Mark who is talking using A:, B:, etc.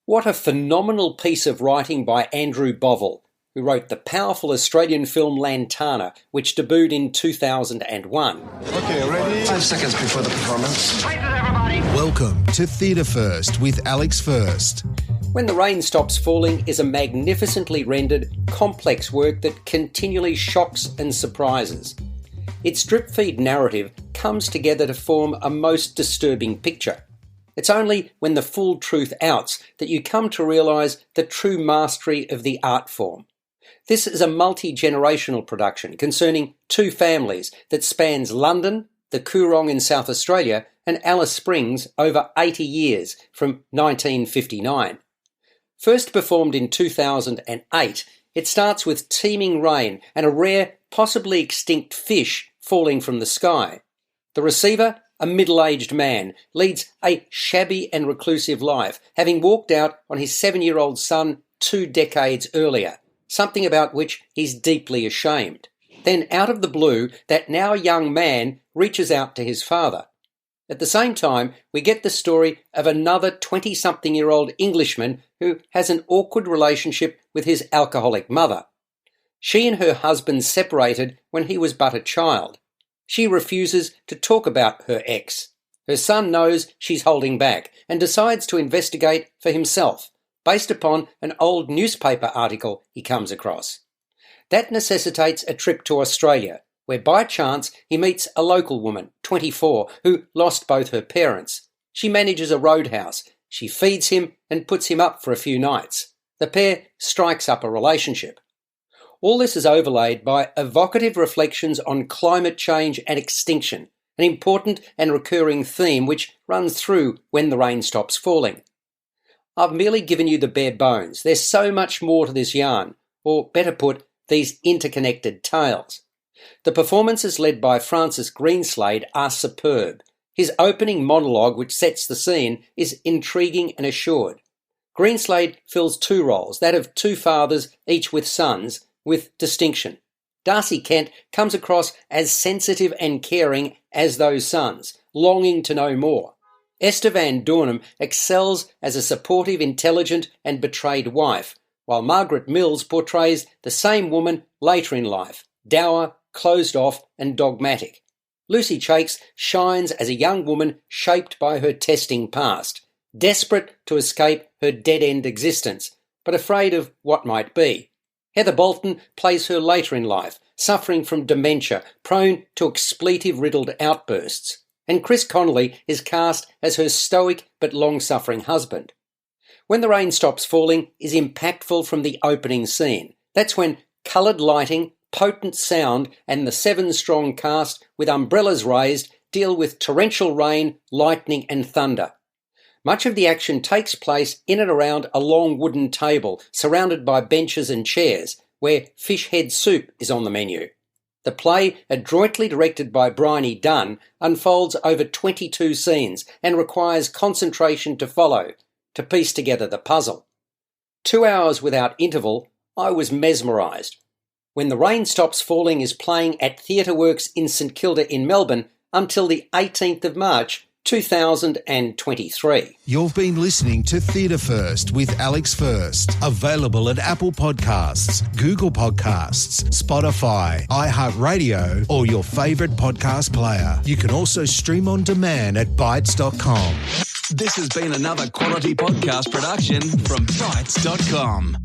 A: What a phenomenal piece of writing by Andrew Bovell, who wrote the powerful Australian film Lantana, which debuted in 2001.
B: Okay, ready?
C: 5 seconds before the performance.
B: Welcome to Theatre First with Alex First.
A: When the Rain Stops Falling is a magnificently rendered, complex work that continually shocks and surprises. Its drip-feed narrative comes together to form a most disturbing picture. It's only when the full truth outs that you come to realise the true mastery of the art form. This is a multi-generational production concerning two families that spans London, the Coorong in South Australia, and Alice Springs over 80 years from 1959. First performed in 2008, it starts with teeming rain and a rare, possibly extinct fish falling from the sky. The receiver, a middle-aged man, leads a shabby and reclusive life, having walked out on his 7-year-old son 2 decades earlier, something about which he's deeply ashamed. Then, out of the blue, that now young man reaches out to his father. At the same time, we get the story of another 20-something-year-old Englishman who has an awkward relationship with his alcoholic mother. She and her husband separated when he was but a child. She refuses to talk about her ex. Her son knows she's holding back and decides to investigate for himself, based upon an old newspaper article he comes across. That necessitates a trip to Australia, where by chance he meets a local woman, 24, who lost both her parents. She manages a roadhouse. She feeds him and puts him up for a few nights. The pair strikes up a relationship. All this is overlaid by evocative reflections on climate change and extinction, an important and recurring theme which runs through When the Rain Stops Falling. I've merely given you the bare bones. There's so much more to this yarn, or better put, these interconnected tales. The performances led by Francis Greenslade are superb. His opening monologue, which sets the scene, is intriguing and assured. Greenslade fills 2 roles, that of 2 fathers, each with sons, with distinction. Darcy Kent comes across as sensitive and caring as those sons, longing to know more. Esther Van Doornum excels as a supportive, intelligent and betrayed wife, while Margaret Mills portrays the same woman later in life, dour, closed off and dogmatic. Lucy Chakes shines as a young woman shaped by her testing past, desperate to escape her dead-end existence, but afraid of what might be. Heather Bolton plays her later in life, suffering from dementia, prone to expletive-riddled outbursts. And Chris Connolly is cast as her stoic but long-suffering husband. When the Rain Stops Falling is impactful from the opening scene. That's when coloured lighting, potent sound and the 7-strong cast with umbrellas raised deal with torrential rain, lightning and thunder. Much of the action takes place in and around a long wooden table surrounded by benches and chairs where fish head soup is on the menu. The play, adroitly directed by Bryony Dunn, unfolds over 22 scenes and requires concentration to follow, to piece together the puzzle. 2 hours without interval, I was mesmerised. When the Rain Stops Falling is playing at Theatreworks in St Kilda in Melbourne until the 18th of March 2023.
B: You've been listening to Theatre First with Alex First. Available at Apple Podcasts, Google Podcasts, Spotify, iHeartRadio, or your favourite podcast player. You can also stream on demand at Bytes.com.
D: This has been another quality podcast production from Bytes.com.